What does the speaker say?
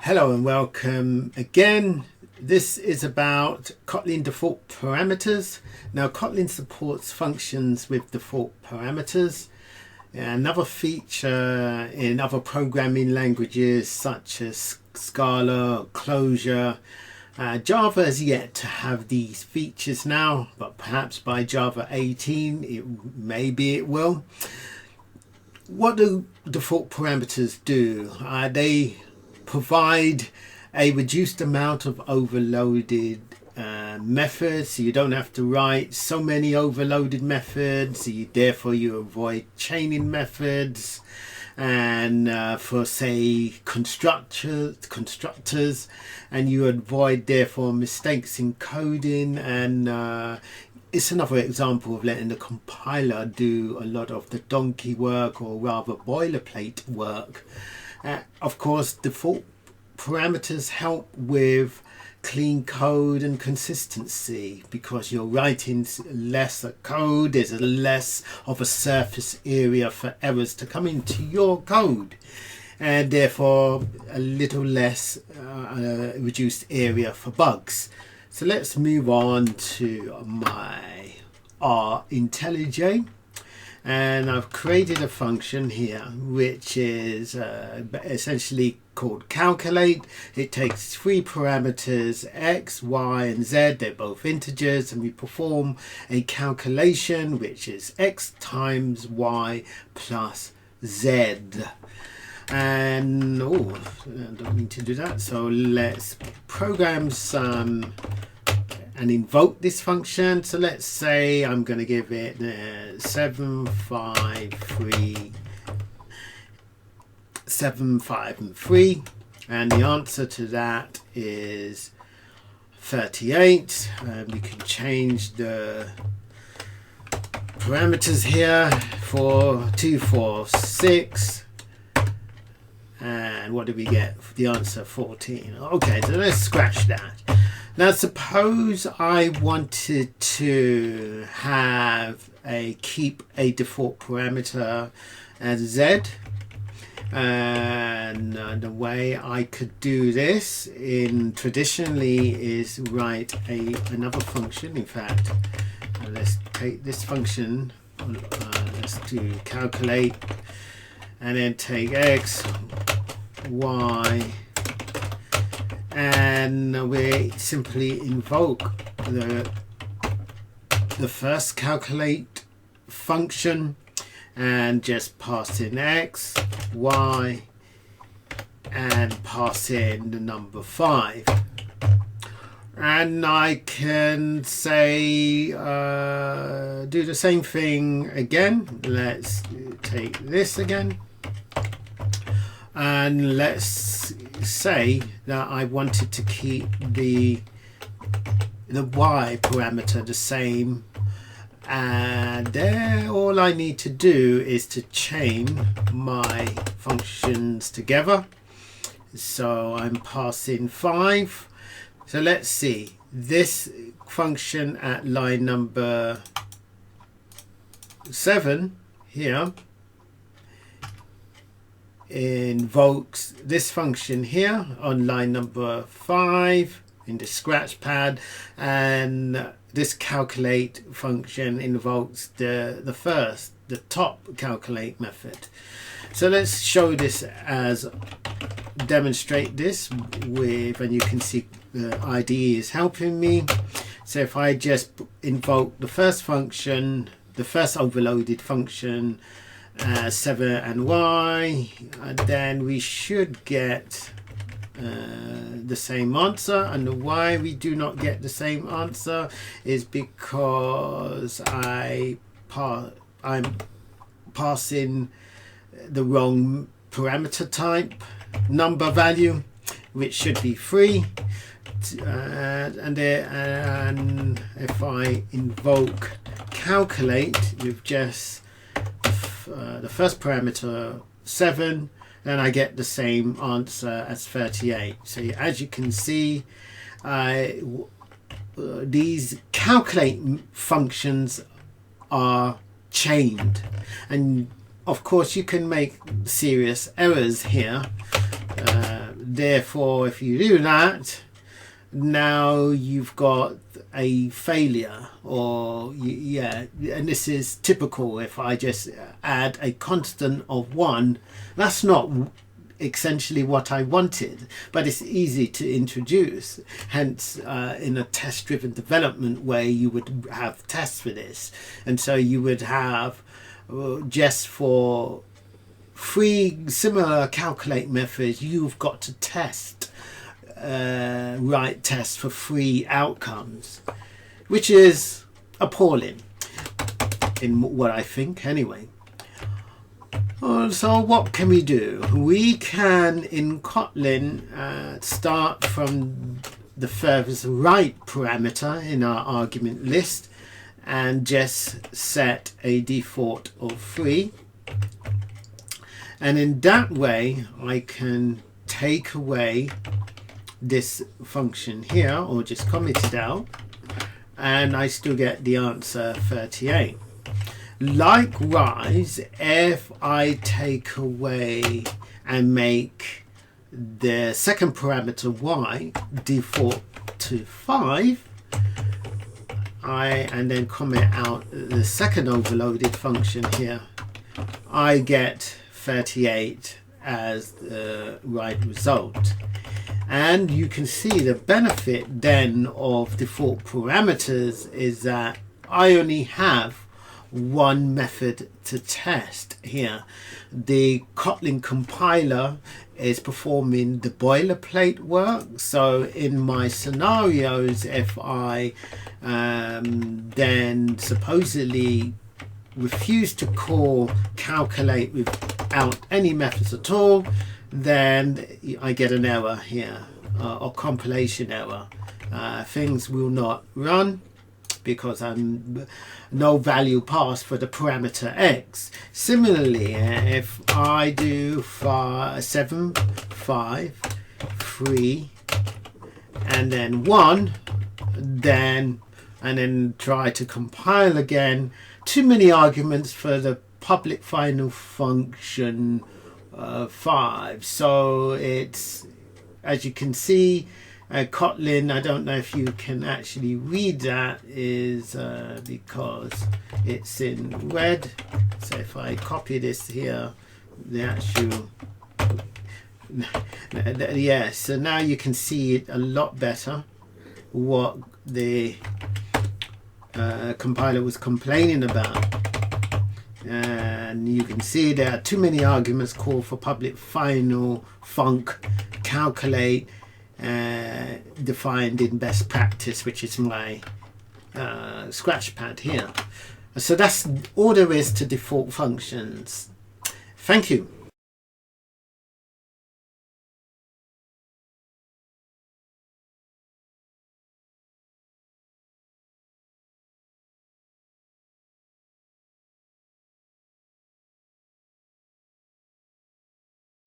Hello and welcome again. This is about Kotlin default parameters. Now Kotlin supports functions with default parameters. Another feature in other programming languages such as Scala, Clojure. Java has yet to have these features now, but perhaps by Java 18 maybe it will. What do default parameters do? They provide a reduced amount of overloaded methods, so you don't have to write so many overloaded methods. Therefore you avoid chaining methods, and for say constructors, and you avoid therefore mistakes in coding. And it's another example of letting the compiler do a lot of the donkey work, or rather boilerplate work. Of course, default parameters help with clean code and consistency, because you're writing lesser code. There's less of a surface area for errors to come into your code, and therefore a little less reduced area for bugs. So let's move on to my IntelliJ. And I've created a function here which is essentially called calculate. It takes three parameters, x, y and z. They're both integers, and we perform a calculation which is x times y plus z. And I don't mean to do that, so let's program some and invoke this function. So let's say I'm going to give it 753, 7, 5 and 3, and the answer to that is 38. We can change the parameters here for 2, 4, 6, and what do we get? The answer 14. Okay, so let's scratch that. Now suppose I wanted to keep a default parameter as z, and the way I could do this traditionally is write another function. In fact, let's take this function, let's do calculate, and then take x, y, and we simply invoke the first calculate function and just pass in x, y, and pass in the number 5. And I can say do the same thing again. Let's take this again, and let's say that I wanted to keep the y parameter the same, and there all I need to do is to chain my functions together. So I'm passing 5. So let's see, this function at line number 7 here invokes this function here on line number 5 in the scratch pad, and this calculate function invokes the top calculate method. So let's show this demonstrate this with, and you can see the IDE is helping me. So if I just invoke the first function, the first overloaded function, 7 and y, and then we should get the same answer. And why we do not get the same answer is because I'm passing the wrong parameter type, number value, which should be 3. And if I invoke calculate with just the first parameter 7, then I get the same answer as 38. So as you can see, these calculate functions are chained, and of course you can make serious errors here. Therefore, if you do that, now you've got a failure, or yeah, and this is typical. If I just add a constant of 1, that's not essentially what I wanted, but it's easy to introduce. Hence, in a test-driven development way, you would have tests for this, and so you would have just for 3 similar calculate methods, you've got to test, write tests for 3 outcomes, which is appalling in what I think anyway. So what can we do? We can, in Kotlin, start from the furthest right parameter in our argument list and just set a default of 3. And in that way, I can take away this function here, or just comment it out, and I still get the answer 38. Likewise, if I take away and make the second parameter y default to 5, and then comment out the second overloaded function here, I get 38 as the right result. And you can see the benefit then of default parameters is that I only have 1 method to test here. The Kotlin compiler is performing the boilerplate work. So in my scenarios, if I then supposedly refuse to call calculate without any methods at all, then I get an error here, or compilation error. Things will not run because I'm no value passed for the parameter x. Similarly, if I do 7, 5, 3, and then 1, and then try to compile again, too many arguments for the public final function 5. So it's, as you can see, Kotlin, I don't know if you can actually read that, is because it's in red. So if I copy this here, the actual, yeah, so now you can see it a lot better what the compiler was complaining about. And you can see there are too many arguments called for public final func calculate, defined in best practice, which is my scratch pad here. So that's all there is to default functions. Thank you.